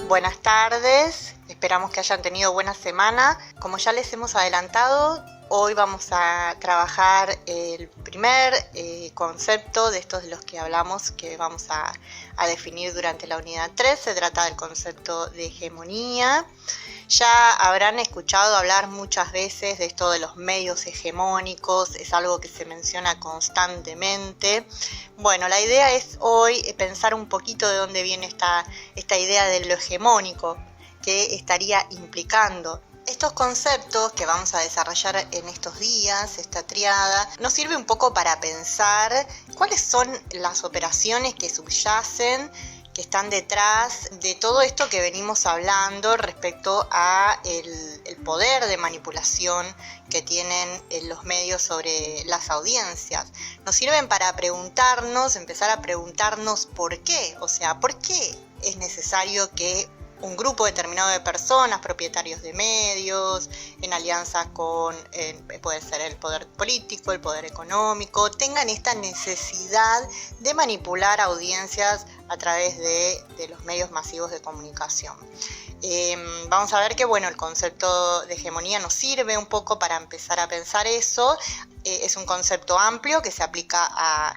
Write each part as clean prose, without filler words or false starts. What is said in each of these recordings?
Buenas tardes, esperamos que hayan tenido buena semana. Como ya les hemos adelantado, hoy vamos a trabajar el primer concepto de estos de los que hablamos, que vamos a definir durante la unidad 3. Se trata del concepto de hegemonía. Ya habrán escuchado hablar muchas veces de esto de los medios hegemónicos, es algo que se menciona constantemente. Bueno, la idea es hoy pensar un poquito de dónde viene esta idea de lo hegemónico, que estaría implicando. Estos conceptos que vamos a desarrollar en estos días, esta triada, nos sirve un poco para pensar cuáles son las operaciones que subyacen, que están detrás de todo esto que venimos hablando respecto a el poder de manipulación que tienen los medios sobre las audiencias. Nos sirven para empezar a preguntarnos por qué, o sea, por qué es necesario que un grupo determinado de personas, propietarios de medios, en alianza con, puede ser el poder político, el poder económico, tengan esta necesidad de manipular audiencias a través de los medios masivos de comunicación. Vamos a ver que el concepto de hegemonía nos sirve un poco para empezar a pensar eso. Es un concepto amplio que se aplica a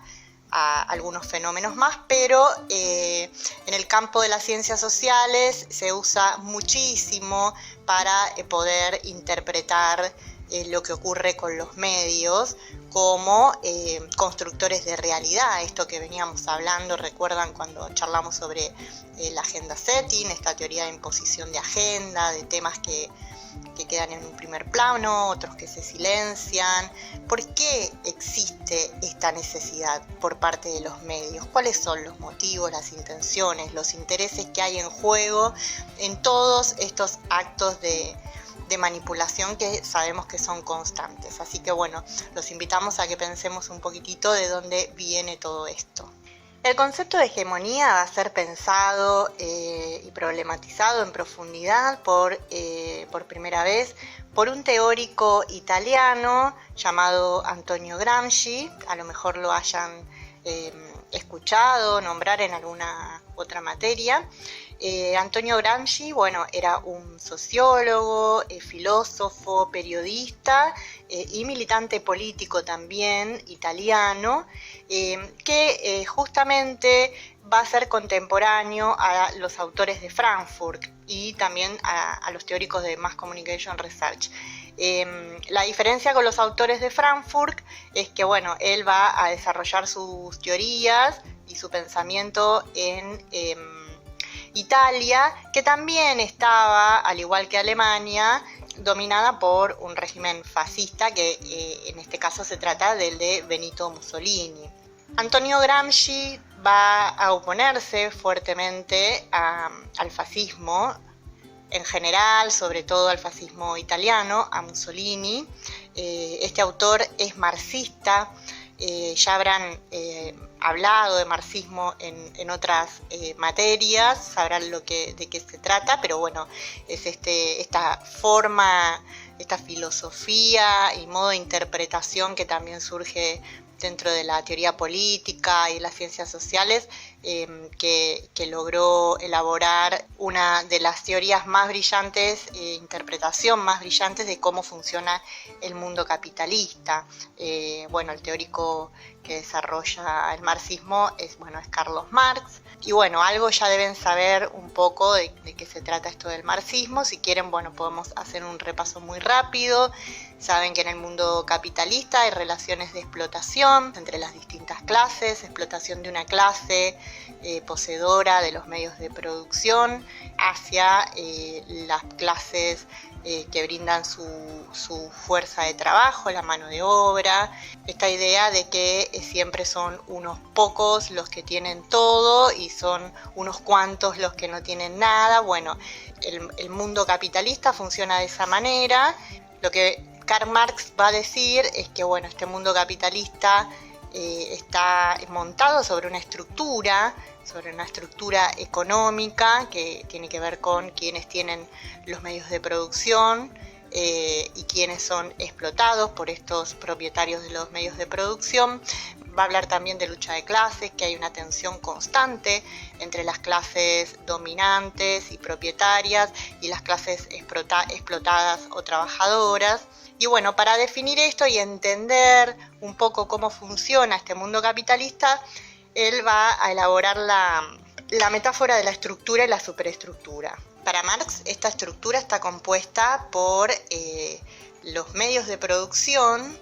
algunos fenómenos más, pero en el campo de las ciencias sociales se usa muchísimo para poder interpretar lo que ocurre con los medios como constructores de realidad. Esto que veníamos hablando, recuerdan cuando charlamos sobre la agenda setting, esta teoría de imposición de agenda, de temas que quedan en un primer plano, otros que se silencian. ¿Por qué existe esta necesidad por parte de los medios? ¿Cuáles son los motivos, las intenciones, los intereses que hay en juego en todos estos actos de manipulación que sabemos que son constantes? Así que los invitamos a que pensemos un poquitito de dónde viene todo esto. El concepto de hegemonía va a ser pensado y problematizado en profundidad por primera vez por un teórico italiano llamado Antonio Gramsci. A lo mejor lo hayan escuchado nombrar en alguna otra materia. Antonio Gramsci, era un sociólogo, filósofo, periodista y militante político también italiano, que justamente va a ser contemporáneo a los autores de Frankfurt y también a los teóricos de Mass Communication Research. La diferencia con los autores de Frankfurt es que él va a desarrollar sus teorías y su pensamiento en Italia, que también estaba, al igual que Alemania, dominada por un régimen fascista, que en este caso se trata del de Benito Mussolini. Antonio Gramsci va a oponerse fuertemente al fascismo en general, sobre todo al fascismo italiano, a Mussolini. Este autor es marxista. Ya habrán hablado de marxismo en otras materias, sabrán de qué se trata, pero es esta forma, esta filosofía y modo de interpretación que también surge dentro de la teoría política y las ciencias sociales, que logró elaborar una de las teorías más brillantes, interpretación más brillantes de cómo funciona el mundo capitalista. El teórico que desarrolla el marxismo es Carlos Marx. Y algo ya deben saber un poco de qué se trata esto del marxismo. Si quieren, podemos hacer un repaso muy rápido. Saben que en el mundo capitalista hay relaciones de explotación entre las distintas clases, explotación de una clase poseedora de los medios de producción hacia las clases que brindan su fuerza de trabajo, la mano de obra. Esta idea de que siempre son unos pocos los que tienen todo y son unos cuantos los que no tienen nada. El mundo capitalista funciona de esa manera. Lo que Karl Marx va a decir es que este mundo capitalista está montado sobre una estructura económica que tiene que ver con quienes tienen los medios de producción y quienes son explotados por estos propietarios de los medios de producción, va a hablar también de lucha de clases, que hay una tensión constante entre las clases dominantes y propietarias y las clases explotadas o trabajadoras. Y bueno, para definir esto y entender un poco cómo funciona este mundo capitalista, él va a elaborar la metáfora de la estructura y la superestructura. Para Marx, esta estructura está compuesta por los medios de producción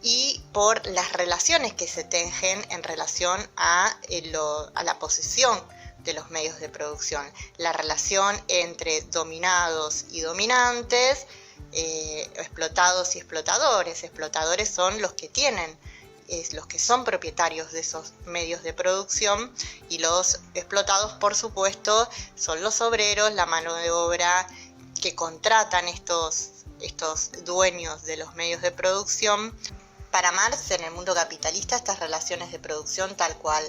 y por las relaciones que se tejen en relación a la posesión de los medios de producción. La relación entre dominados y dominantes, explotados y explotadores. Explotadores son los que tienen, los que son propietarios de esos medios de producción, y los explotados, por supuesto, son los obreros, la mano de obra que contratan estos dueños de los medios de producción. Para Marx, en el mundo capitalista, estas relaciones de producción tal cual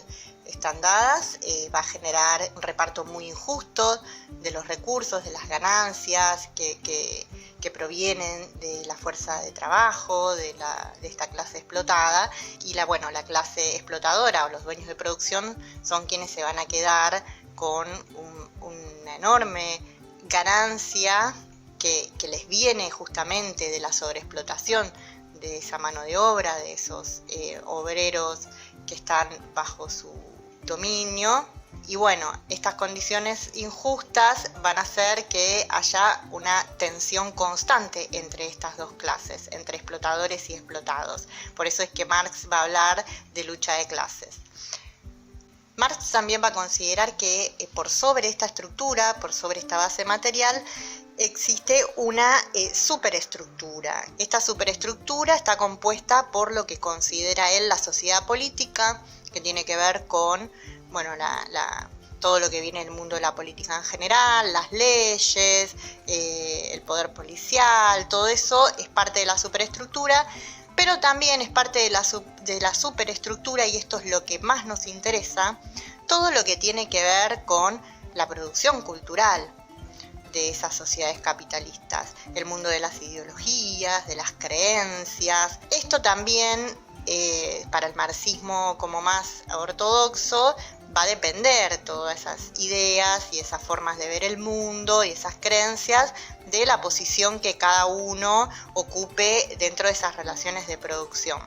están dadas, va a generar un reparto muy injusto de los recursos, de las ganancias que provienen de la fuerza de trabajo, de esta clase explotada, y la clase explotadora o los dueños de producción son quienes se van a quedar con una enorme ganancia que les viene justamente de la sobreexplotación de esa mano de obra, de esos obreros que están bajo su dominio. Y bueno, estas condiciones injustas van a hacer que haya una tensión constante entre estas dos clases, entre explotadores y explotados. Por eso es que Marx va a hablar de lucha de clases. Marx también va a considerar que por sobre esta estructura, por sobre esta base material, existe una superestructura. Esta superestructura está compuesta por lo que considera él la sociedad política, que tiene que ver con todo lo que viene del mundo de la política en general, las leyes, el poder policial, todo eso es parte de la superestructura, pero también es parte de la superestructura, y esto es lo que más nos interesa, todo lo que tiene que ver con la producción cultural de esas sociedades capitalistas, el mundo de las ideologías, de las creencias. Esto también, para el marxismo como más ortodoxo, va a depender todas esas ideas y esas formas de ver el mundo y esas creencias de la posición que cada uno ocupe dentro de esas relaciones de producción.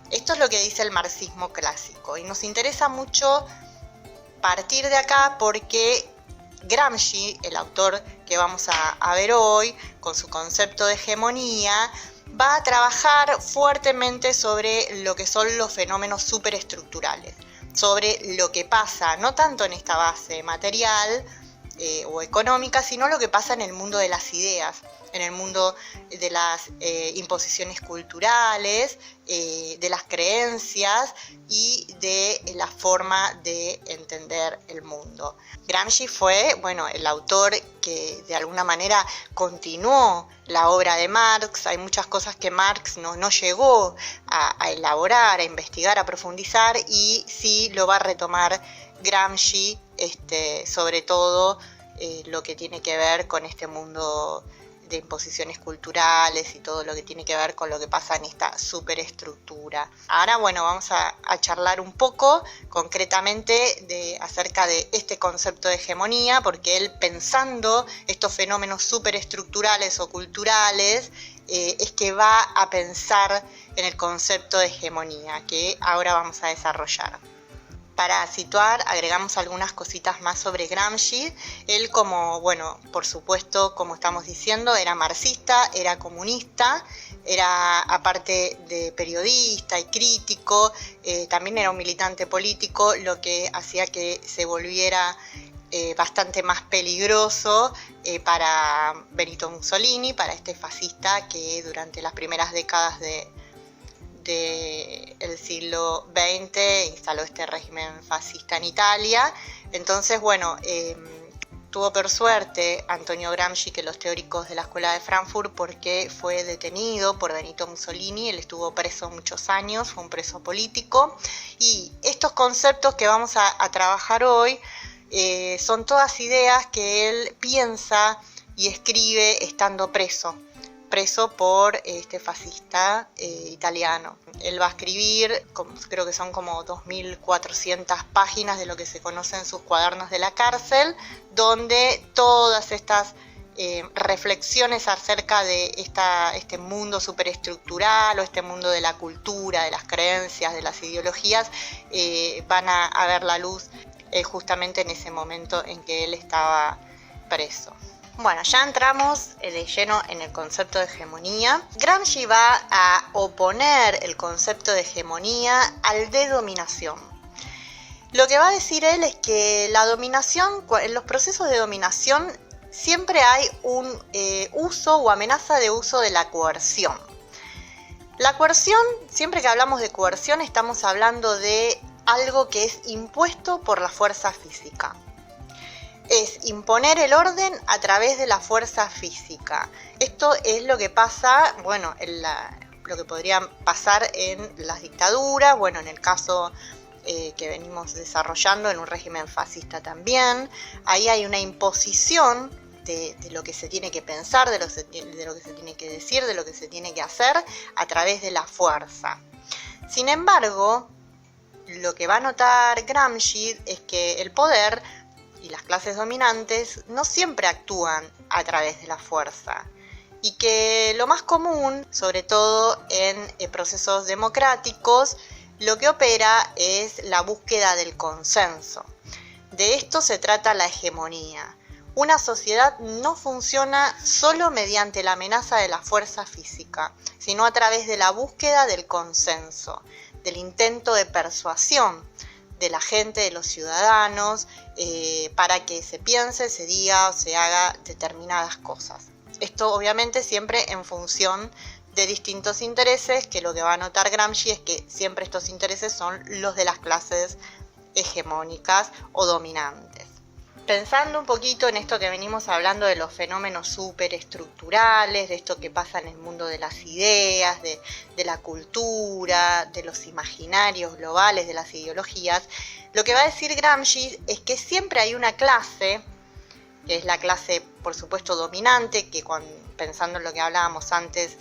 Esto es lo que dice el marxismo clásico, y nos interesa mucho partir de acá porque Gramsci, el autor que vamos a ver hoy, con su concepto de hegemonía, va a trabajar fuertemente sobre lo que son los fenómenos superestructurales, sobre lo que pasa no tanto en esta base material o económica, sino lo que pasa en el mundo de las ideas, en el mundo de las imposiciones culturales, de las creencias y de la forma de entender el mundo. Gramsci fue, el autor que de alguna manera continuó la obra de Marx. Hay muchas cosas que Marx no llegó a elaborar, a investigar, a profundizar, y sí lo va a retomar Gramsci, sobre todo lo que tiene que ver con este mundo de imposiciones culturales y todo lo que tiene que ver con lo que pasa en esta superestructura. Ahora, vamos a charlar un poco concretamente acerca de este concepto de hegemonía, porque él, pensando estos fenómenos superestructurales o culturales, es que va a pensar en el concepto de hegemonía, que ahora vamos a desarrollar. Para situar, agregamos algunas cositas más sobre Gramsci. Él, por supuesto, como estamos diciendo, era marxista, era comunista, era, aparte de periodista y crítico, también era un militante político, lo que hacía que se volviera bastante más peligroso para Benito Mussolini, para este fascista que durante las primeras décadas del siglo XX instaló este régimen fascista en Italia. Entonces, tuvo por suerte Antonio Gramsci que los teóricos de la Escuela de Frankfurt, porque fue detenido por Benito Mussolini. Él estuvo preso muchos años, fue un preso político, y estos conceptos que vamos a trabajar hoy son todas ideas que él piensa y escribe estando preso, expreso por este fascista italiano. Él va a escribir, creo que son como 2.400 páginas de lo que se conoce en sus cuadernos de la cárcel, donde todas estas reflexiones acerca de este mundo superestructural o este mundo de la cultura, de las creencias, de las ideologías, van a ver la luz justamente en ese momento en que él estaba preso. Bueno, ya entramos de lleno en el concepto de hegemonía. Gramsci va a oponer el concepto de hegemonía al de dominación. Lo que va a decir él es que la dominación, en los procesos de dominación, siempre hay un uso o amenaza de uso de la coerción. La coerción, siempre que hablamos de coerción, estamos hablando de algo que es impuesto por la fuerza física. Es imponer el orden a través de la fuerza física. Esto es lo que pasa, bueno, lo que podría pasar en las dictaduras, bueno, en el caso que venimos desarrollando en un régimen fascista también. Ahí hay una imposición de lo que se tiene que pensar, de lo que se tiene que decir, de lo que se tiene que hacer a través de la fuerza. Sin embargo, lo que va a notar Gramsci es que el poder y las clases dominantes no siempre actúan a través de la fuerza y que lo más común, sobre todo en procesos democráticos, lo que opera es la búsqueda del consenso. De esto se trata la hegemonía. Una sociedad no funciona solo mediante la amenaza de la fuerza física, sino a través de la búsqueda del consenso, del intento de persuasión de la gente, de los ciudadanos, para que se piense, se diga o se haga determinadas cosas. Esto obviamente siempre en función de distintos intereses, que lo que va a notar Gramsci es que siempre estos intereses son los de las clases hegemónicas o dominantes. Pensando un poquito en esto que venimos hablando de los fenómenos superestructurales, de esto que pasa en el mundo de las ideas, de la cultura, de los imaginarios globales, de las ideologías, lo que va a decir Gramsci es que siempre hay una clase, que es la clase, por supuesto, dominante, que pensando en lo que hablábamos antes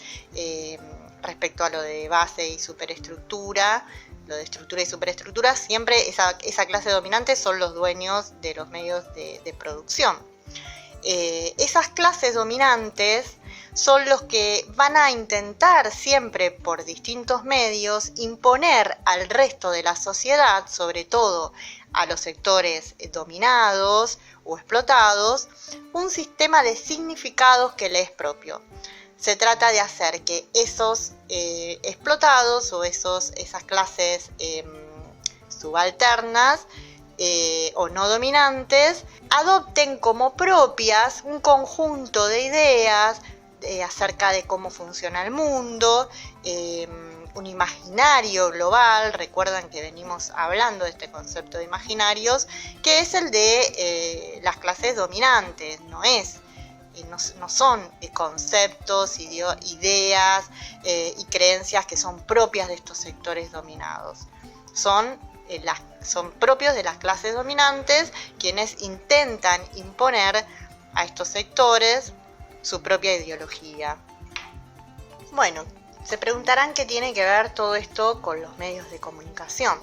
respecto a lo de base y superestructura, lo de estructura y superestructura, siempre esa clase dominante son los dueños de los medios de producción. Esas clases dominantes son los que van a intentar siempre por distintos medios imponer al resto de la sociedad, sobre todo a los sectores dominados o explotados, un sistema de significados que les es propio. Se trata de hacer que esos explotados o esas clases subalternas o no dominantes adopten como propias un conjunto de ideas acerca de cómo funciona el mundo, un imaginario global. Recuerdan que venimos hablando de este concepto de imaginarios, que es el de las clases dominantes, no son conceptos, ideas y creencias que son propias de estos sectores dominados. Son propios de las clases dominantes, quienes intentan imponer a estos sectores su propia ideología. Bueno, se preguntarán qué tiene que ver todo esto con los medios de comunicación.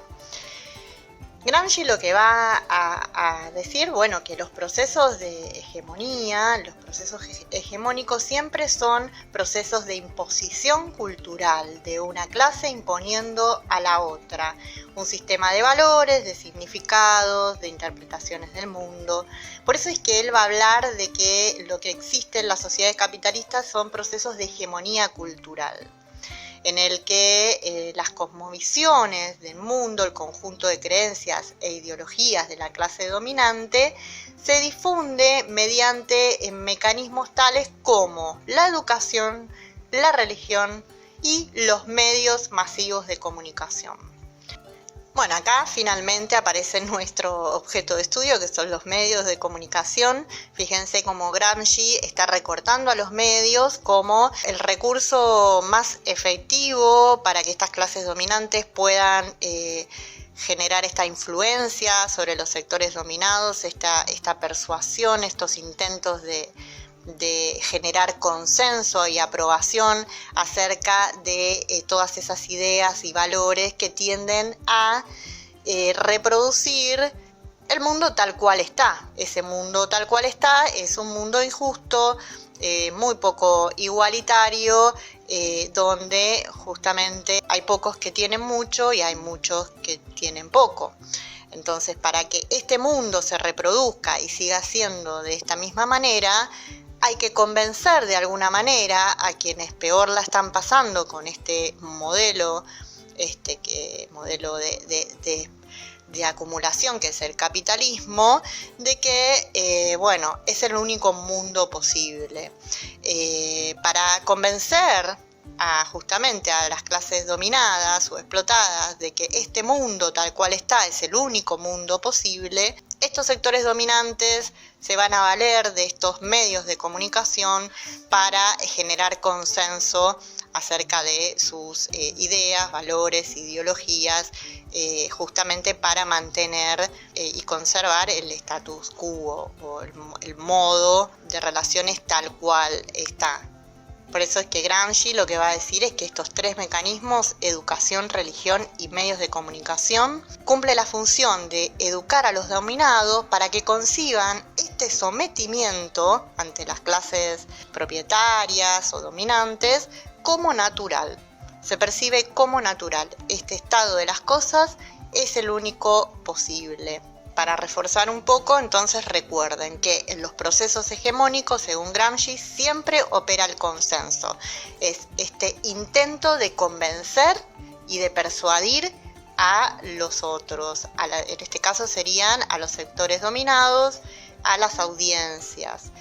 Gramsci lo que va a decir, bueno, que los procesos de hegemonía, los procesos hegemónicos siempre son procesos de imposición cultural de una clase imponiendo a la otra un sistema de valores, de significados, de interpretaciones del mundo. Por eso es que él va a hablar de que lo que existe en las sociedades capitalistas son procesos de hegemonía cultural, en el que las cosmovisiones del mundo, el conjunto de creencias e ideologías de la clase dominante, se difunde mediante mecanismos tales como la educación, la religión y los medios masivos de comunicación. Bueno, acá finalmente aparece nuestro objeto de estudio, que son los medios de comunicación. Fíjense cómo Gramsci está recortando a los medios como el recurso más efectivo para que estas clases dominantes puedan generar esta influencia sobre los sectores dominados, esta persuasión, estos intentos de de generar consenso y aprobación acerca de todas esas ideas y valores que tienden a reproducir el mundo tal cual está. Ese mundo tal cual está es un mundo injusto, muy poco igualitario, donde justamente hay pocos que tienen mucho y hay muchos que tienen poco. Entonces, para que este mundo se reproduzca y siga siendo de esta misma manera, hay que convencer de alguna manera a quienes peor la están pasando con este modelo, modelo de acumulación que es el capitalismo, de que es el único mundo posible. Para convencer justamente a las clases dominadas o explotadas de que este mundo tal cual está es el único mundo posible, estos sectores dominantes se van a valer de estos medios de comunicación para generar consenso acerca de sus ideas, valores, ideologías, justamente para mantener y conservar el status quo o el modo de relaciones tal cual está. Por eso es que Gramsci lo que va a decir es que estos tres mecanismos, educación, religión y medios de comunicación, cumple la función de educar a los dominados para que conciban este sometimiento ante las clases propietarias o dominantes como natural. Se percibe como natural. Este estado de las cosas es el único posible. Para reforzar un poco, entonces recuerden que en los procesos hegemónicos, según Gramsci, siempre opera el consenso. Es este intento de convencer y de persuadir a los otros. En este caso serían a los sectores dominados, a las audiencias.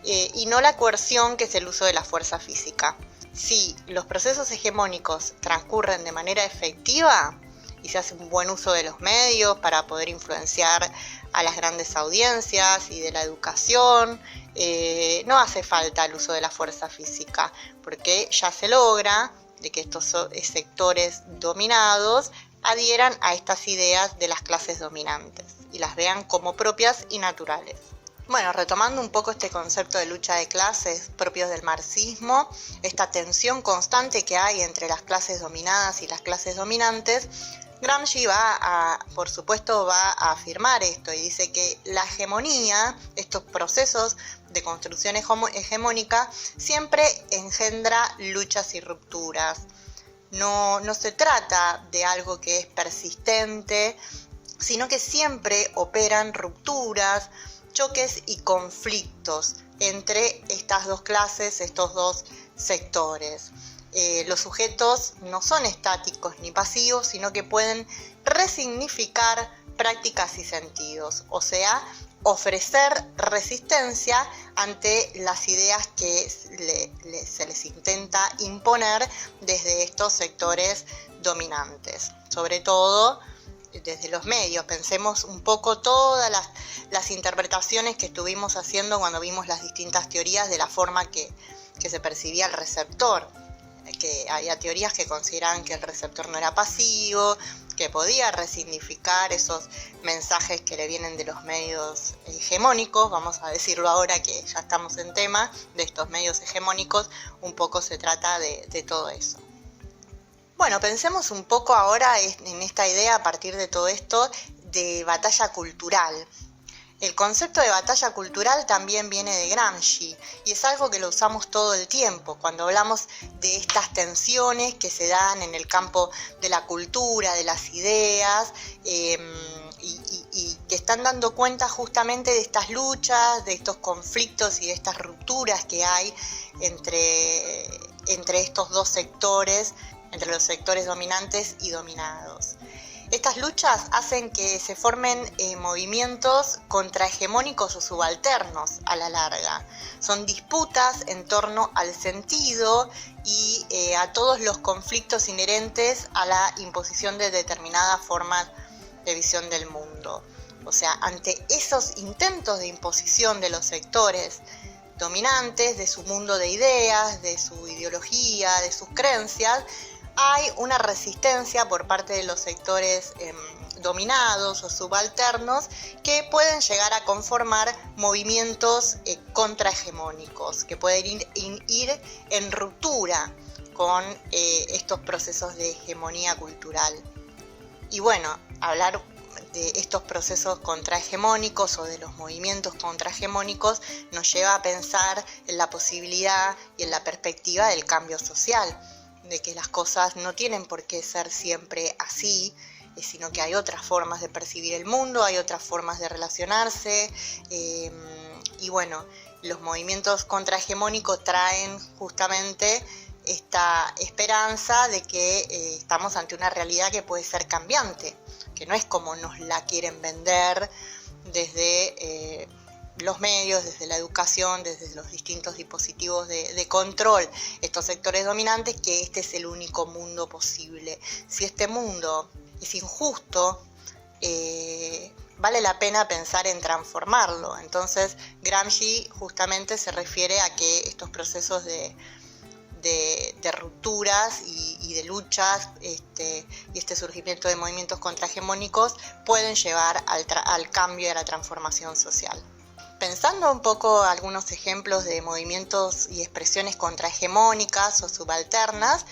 Y no la coerción, que es el uso de la fuerza física. Si los procesos hegemónicos transcurren de manera efectiva, y se hace un buen uso de los medios para poder influenciar a las grandes audiencias y de la educación, no hace falta el uso de la fuerza física, porque ya se logra de que estos sectores dominados adhieran a estas ideas de las clases dominantes y las vean como propias y naturales. Bueno, retomando un poco este concepto de lucha de clases propios del marxismo, esta tensión constante que hay entre las clases dominadas y las clases dominantes, Gramsci por supuesto, va a afirmar esto y dice que la hegemonía, estos procesos de construcción hegemónica, siempre engendra luchas y rupturas. No se trata de algo que es persistente, sino que siempre operan rupturas, choques y conflictos entre estas dos clases, estos dos sectores. Los sujetos no son estáticos ni pasivos, sino que pueden resignificar prácticas y sentidos, o sea, ofrecer resistencia ante las ideas que se les intenta imponer desde estos sectores dominantes, sobre todo desde los medios. Pensemos un poco todas las interpretaciones que estuvimos haciendo cuando vimos las distintas teorías de la forma que se percibía el receptor. Que había teorías que consideraban que el receptor no era pasivo, que podía resignificar esos mensajes que le vienen de los medios hegemónicos. Vamos a decirlo ahora que ya estamos en tema de estos medios hegemónicos, un poco se trata de todo eso. Bueno, pensemos un poco ahora en esta idea a partir de todo esto de batalla cultural. El concepto de batalla cultural también viene de Gramsci y es algo que lo usamos todo el tiempo cuando hablamos de estas tensiones que se dan en el campo de la cultura, de las ideas y que están dando cuenta justamente de estas luchas, de estos conflictos y de estas rupturas que hay entre estos dos sectores, entre los sectores dominantes y dominados. Estas luchas hacen que se formen movimientos contrahegemónicos o subalternos a la larga. Son disputas en torno al sentido y a todos los conflictos inherentes a la imposición de determinadas formas de visión del mundo. O sea, ante esos intentos de imposición de los sectores dominantes, de su mundo de ideas, de su ideología, de sus creencias, hay una resistencia por parte de los sectores dominados o subalternos que pueden llegar a conformar movimientos contrahegemónicos, que pueden ir en ruptura con estos procesos de hegemonía cultural. Y bueno, hablar de estos procesos contrahegemónicos o de los movimientos contrahegemónicos nos lleva a pensar en la posibilidad y en la perspectiva del cambio social, de que las cosas no tienen por qué ser siempre así, sino que hay otras formas de percibir el mundo, hay otras formas de relacionarse, y bueno, los movimientos contrahegemónicos traen justamente esta esperanza de que estamos ante una realidad que puede ser cambiante, que no es como nos la quieren vender desde los medios, desde la educación, desde los distintos dispositivos de control, estos sectores dominantes, que este es el único mundo posible. Si este mundo es injusto, vale la pena pensar en transformarlo. Entonces Gramsci justamente se refiere a que estos procesos de rupturas y de luchas y este surgimiento de movimientos contrahegemónicos pueden llevar al cambio y a la transformación social. Pensando un poco algunos ejemplos de movimientos y expresiones contrahegemónicas o subalternas,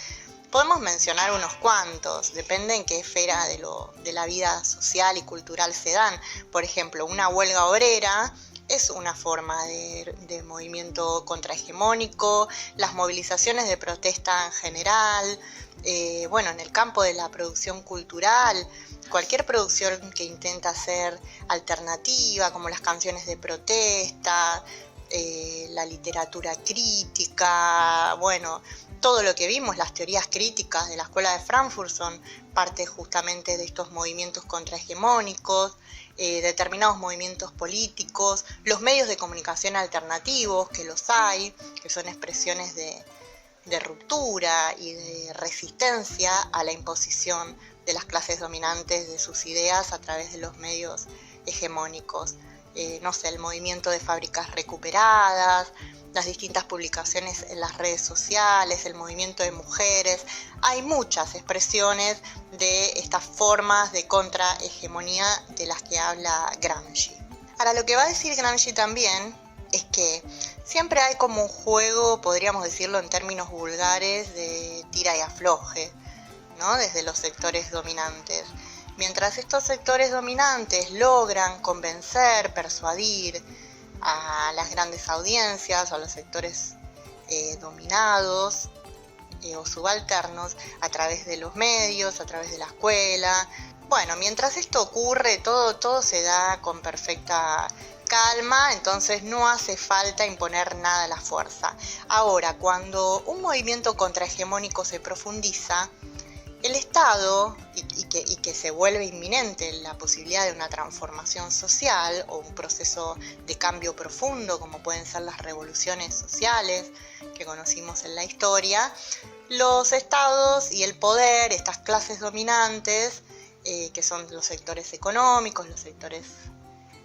podemos mencionar unos cuantos, depende en qué esfera de la vida social y cultural se dan. Por ejemplo, una huelga obrera es una forma de movimiento contrahegemónico, las movilizaciones de protesta en general, en el campo de la producción cultural, cualquier producción que intenta ser alternativa, como las canciones de protesta, la literatura crítica, todo lo que vimos, las teorías críticas de la Escuela de Frankfurt son parte justamente de estos movimientos contrahegemónicos, determinados movimientos políticos, los medios de comunicación alternativos, que los hay, que son expresiones de ruptura y de resistencia a la imposición de las clases dominantes de sus ideas a través de los medios hegemónicos. El movimiento de fábricas recuperadas, las distintas publicaciones en las redes sociales, el movimiento de mujeres. Hay muchas expresiones de estas formas de contrahegemonía de las que habla Gramsci. Ahora, lo que va a decir Gramsci también es que siempre hay como un juego, podríamos decirlo en términos vulgares, de tira y afloje, ¿no? Desde los sectores dominantes. Mientras estos sectores dominantes logran convencer, persuadir a las grandes audiencias o a los sectores dominados o subalternos a través de los medios, a través de la escuela. Mientras esto ocurre, todo se da con perfecta calma, entonces no hace falta imponer nada a la fuerza. Ahora, cuando un movimiento contrahegemónico se profundiza, el Estado, y que se vuelve inminente la posibilidad de una transformación social o un proceso de cambio profundo, como pueden ser las revoluciones sociales que conocimos en la historia, los estados y el poder, estas clases dominantes, que son los sectores económicos,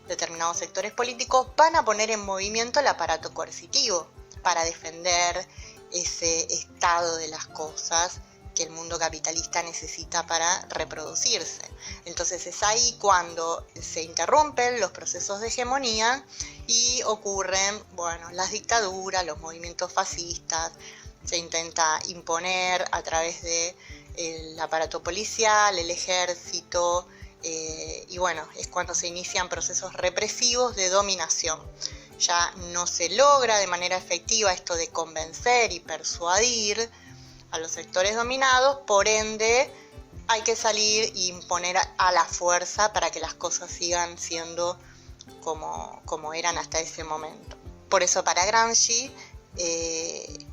determinados sectores políticos, van a poner en movimiento el aparato coercitivo para defender ese estado de las cosas que el mundo capitalista necesita para reproducirse. Entonces es ahí cuando se interrumpen los procesos de hegemonía y ocurren, las dictaduras, los movimientos fascistas. Se intenta imponer a través del aparato policial, el ejército, es cuando se inician procesos represivos de dominación. Ya no se logra de manera efectiva esto de convencer y persuadir a los sectores dominados, por ende hay que salir e imponer a la fuerza para que las cosas sigan siendo como eran hasta ese momento. Por eso para Gramsci,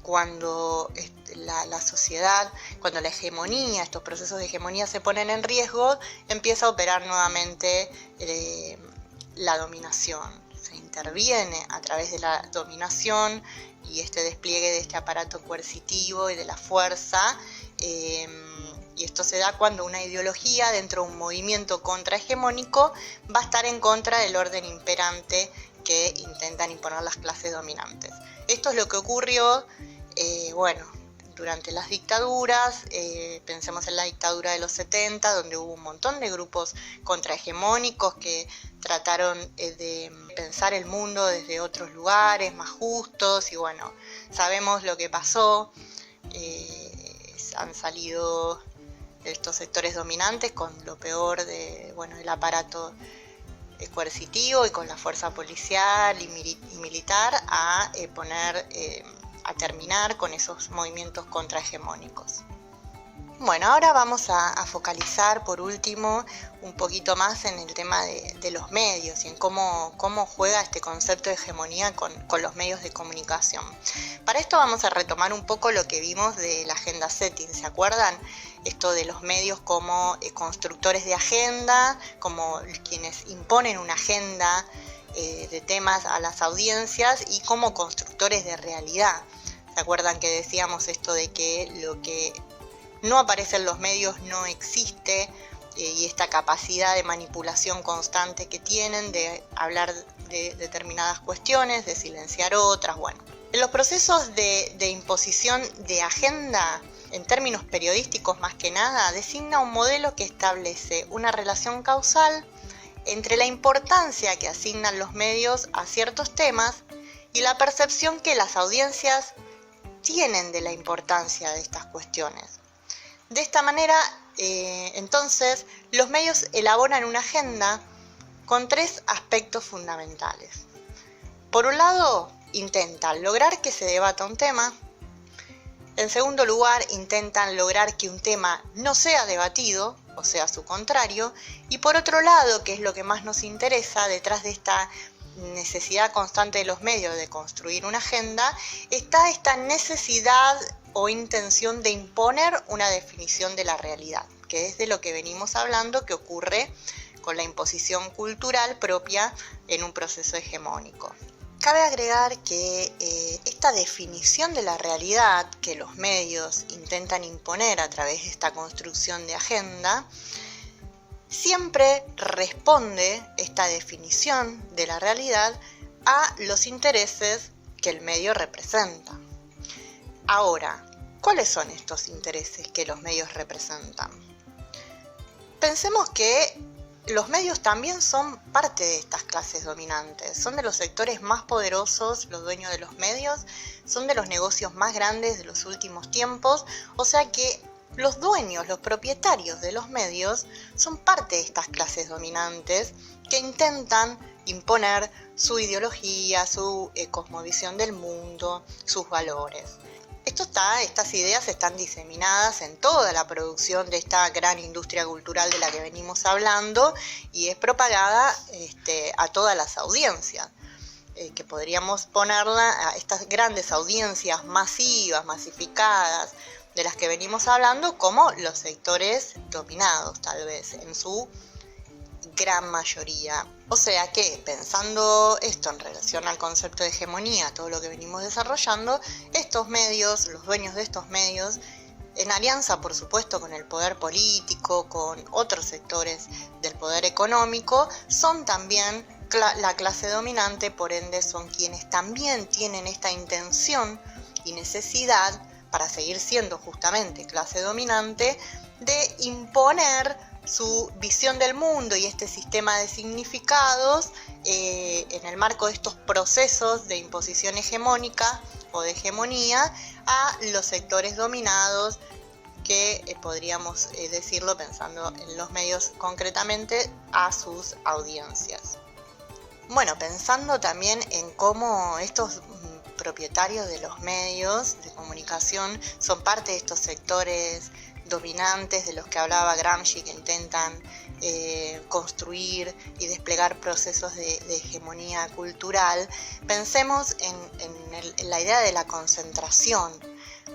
cuando la sociedad, cuando la hegemonía, estos procesos de hegemonía se ponen en riesgo, empieza a operar nuevamente la dominación. Se interviene a través de la dominación y este despliegue de este aparato coercitivo y de la fuerza, y esto se da cuando una ideología dentro de un movimiento contrahegemónico va a estar en contra del orden imperante que intentan imponer las clases dominantes. Esto es lo que ocurrió durante las dictaduras, pensemos en la dictadura de los 70, donde hubo un montón de grupos contrahegemónicos que trataron de pensar el mundo desde otros lugares más justos, y bueno, sabemos lo que pasó. Han salido estos sectores dominantes con lo peor de, el aparato coercitivo y con la fuerza policial y militar a terminar con esos movimientos contrahegemónicos. Bueno, ahora vamos a focalizar por último un poquito más en el tema de los medios y en cómo juega este concepto de hegemonía con los medios de comunicación. Para esto vamos a retomar un poco lo que vimos de la agenda setting, ¿se acuerdan? Esto de los medios como constructores de agenda, como quienes imponen una agenda de temas a las audiencias, y como constructores de realidad. ¿Se acuerdan que decíamos esto de que lo que no aparece en los medios no existe, y esta capacidad de manipulación constante que tienen de hablar de determinadas cuestiones, de silenciar otras? Bueno, en los procesos de imposición de agenda, en términos periodísticos más que nada, designa un modelo que establece una relación causal entre la importancia que asignan los medios a ciertos temas y la percepción que las audiencias tienen de la importancia de estas cuestiones. De esta manera, entonces, los medios elaboran una agenda con tres aspectos fundamentales. Por un lado, intentan lograr que se debata un tema. En segundo lugar, intentan lograr que un tema no sea debatido, o sea, su contrario. Y por otro lado, que es lo que más nos interesa, detrás de esta necesidad constante de los medios de construir una agenda, está esta necesidad o intención de imponer una definición de la realidad, que es de lo que venimos hablando, que ocurre con la imposición cultural propia en un proceso hegemónico. Cabe agregar que esta definición de la realidad que los medios intentan imponer a través de esta construcción de agenda, siempre responde esta definición de la realidad a los intereses que el medio representa. Ahora, ¿cuáles son estos intereses que los medios representan? Pensemos que los medios también son parte de estas clases dominantes, son de los sectores más poderosos, los dueños de los medios, son de los negocios más grandes de los últimos tiempos, o sea que los dueños, los propietarios de los medios son parte de estas clases dominantes que intentan imponer su ideología, su cosmovisión del mundo, sus valores. Estas ideas están diseminadas en toda la producción de esta gran industria cultural de la que venimos hablando, y es propagada a todas las audiencias, que podríamos ponerla a estas grandes audiencias masivas, masificadas, de las que venimos hablando, como los sectores dominados, tal vez, en su gran mayoría. O sea que, pensando esto en relación al concepto de hegemonía, todo lo que venimos desarrollando, estos medios, los dueños de estos medios, en alianza, por supuesto, con el poder político, con otros sectores del poder económico, son también la clase dominante, por ende son quienes también tienen esta intención y necesidad, para seguir siendo justamente clase dominante, de imponer su visión del mundo y este sistema de significados en el marco de estos procesos de imposición hegemónica o de hegemonía a los sectores dominados, que podríamos decirlo, pensando en los medios concretamente, a sus audiencias. Bueno, pensando también en cómo estos propietarios de los medios de comunicación son parte de estos sectores dominantes de los que hablaba Gramsci, que intentan construir y desplegar procesos de hegemonía cultural, pensemos en la idea de la concentración.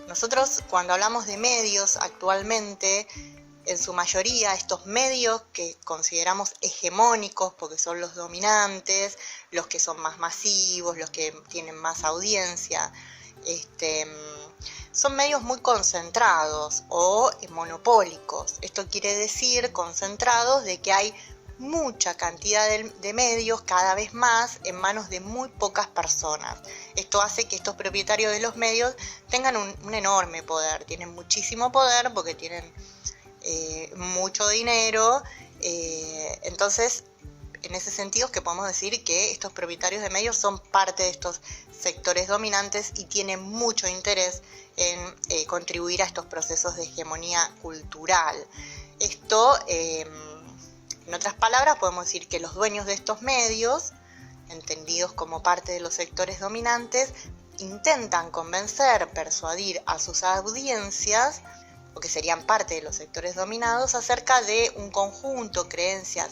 Nosotros, cuando hablamos de medios actualmente, en su mayoría estos medios que consideramos hegemónicos porque son los dominantes, los que son más masivos, los que tienen más audiencia, son medios muy concentrados o monopólicos. Esto quiere decir concentrados de que hay mucha cantidad de medios cada vez más en manos de muy pocas personas. Esto hace que estos propietarios de los medios tengan un enorme poder, tienen muchísimo poder porque tienen mucho dinero, entonces en ese sentido es que podemos decir que estos propietarios de medios son parte de estos sectores dominantes y tienen mucho interés en contribuir a estos procesos de hegemonía cultural. Esto, en otras palabras, podemos decir que los dueños de estos medios, entendidos como parte de los sectores dominantes, intentan convencer, persuadir a sus audiencias, o que serían parte de los sectores dominados, acerca de un conjunto, creencias,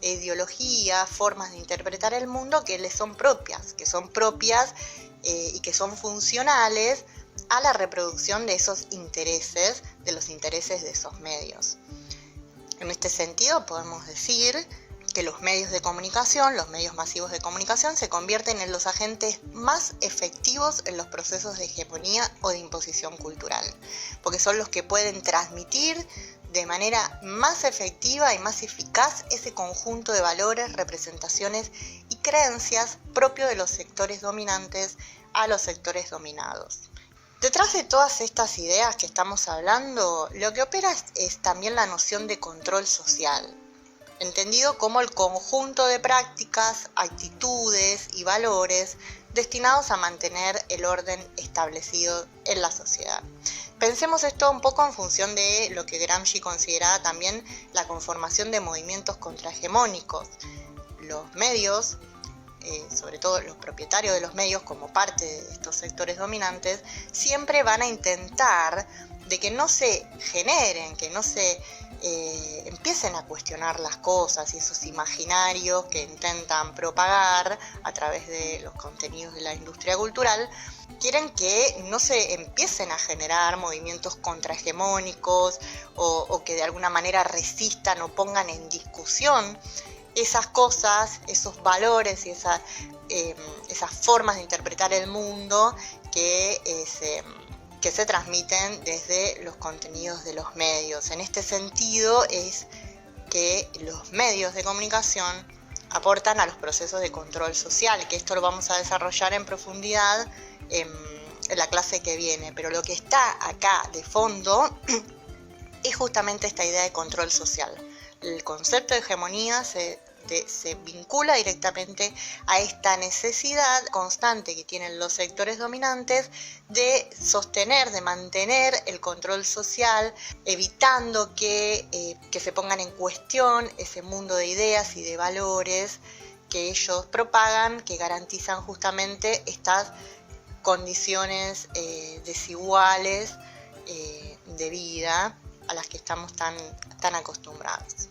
ideologías, formas de interpretar el mundo que les son propias, y que son funcionales a la reproducción de esos intereses, de los intereses de esos medios. En este sentido podemos decir que los medios de comunicación, los medios masivos de comunicación, se convierten en los agentes más efectivos en los procesos de hegemonía o de imposición cultural, porque son los que pueden transmitir de manera más efectiva y más eficaz ese conjunto de valores, representaciones y creencias propio de los sectores dominantes a los sectores dominados. Detrás de todas estas ideas que estamos hablando, lo que opera es también la noción de control social, entendido como el conjunto de prácticas, actitudes y valores destinados a mantener el orden establecido en la sociedad. Pensemos esto un poco en función de lo que Gramsci consideraba también la conformación de movimientos contrahegemónicos. Los medios, sobre todo los propietarios de los medios como parte de estos sectores dominantes, siempre van a intentar de que no se generen, que no se empiecen a cuestionar las cosas y esos imaginarios que intentan propagar a través de los contenidos de la industria cultural. Quieren que no se empiecen a generar movimientos contrahegemónicos o que de alguna manera resistan o pongan en discusión esas cosas, esos valores y esas formas de interpretar el mundo que se transmiten desde los contenidos de los medios. En este sentido es que los medios de comunicación aportan a los procesos de control social, que esto lo vamos a desarrollar en profundidad en la clase que viene, pero lo que está acá de fondo es justamente esta idea de control social. El concepto de hegemonía se vincula directamente a esta necesidad constante que tienen los sectores dominantes de sostener, de mantener el control social, evitando que se pongan en cuestión ese mundo de ideas y de valores que ellos propagan, que garantizan justamente estas condiciones desiguales de vida a las que estamos tan acostumbrados.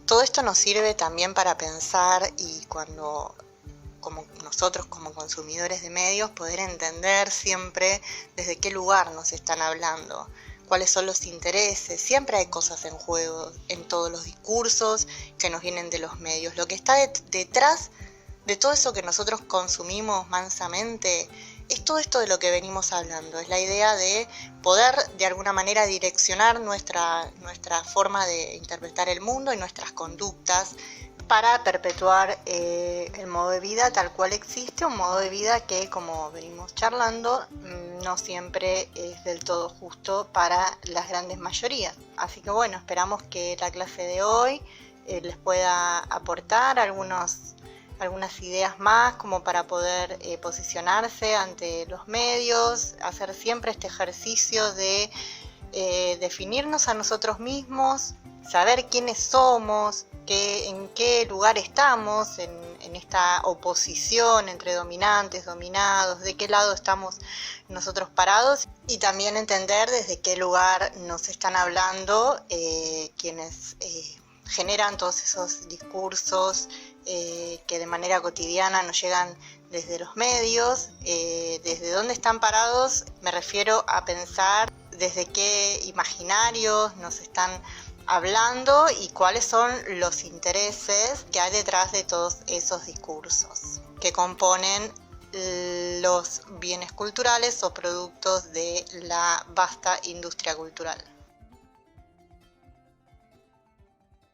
Todo esto nos sirve también para pensar y como nosotros como consumidores de medios poder entender siempre desde qué lugar nos están hablando, cuáles son los intereses. Siempre hay cosas en juego en todos los discursos que nos vienen de los medios. Lo que está detrás de todo eso que nosotros consumimos mansamente es todo esto de lo que venimos hablando, es la idea de poder de alguna manera direccionar nuestra forma de interpretar el mundo y nuestras conductas para perpetuar el modo de vida tal cual existe, un modo de vida que, como venimos charlando, no siempre es del todo justo para las grandes mayorías. Así que bueno, esperamos que la clase de hoy les pueda aportar algunas ideas más como para poder posicionarse ante los medios, hacer siempre este ejercicio de definirnos a nosotros mismos, saber quiénes somos, en qué lugar estamos en esta oposición entre dominantes, dominados, de qué lado estamos nosotros parados, y también entender desde qué lugar nos están hablando quienes generan todos esos discursos que de manera cotidiana nos llegan desde los medios. Desde dónde están parados me refiero a pensar desde qué imaginarios nos están hablando y cuáles son los intereses que hay detrás de todos esos discursos que componen los bienes culturales o productos de la vasta industria cultural.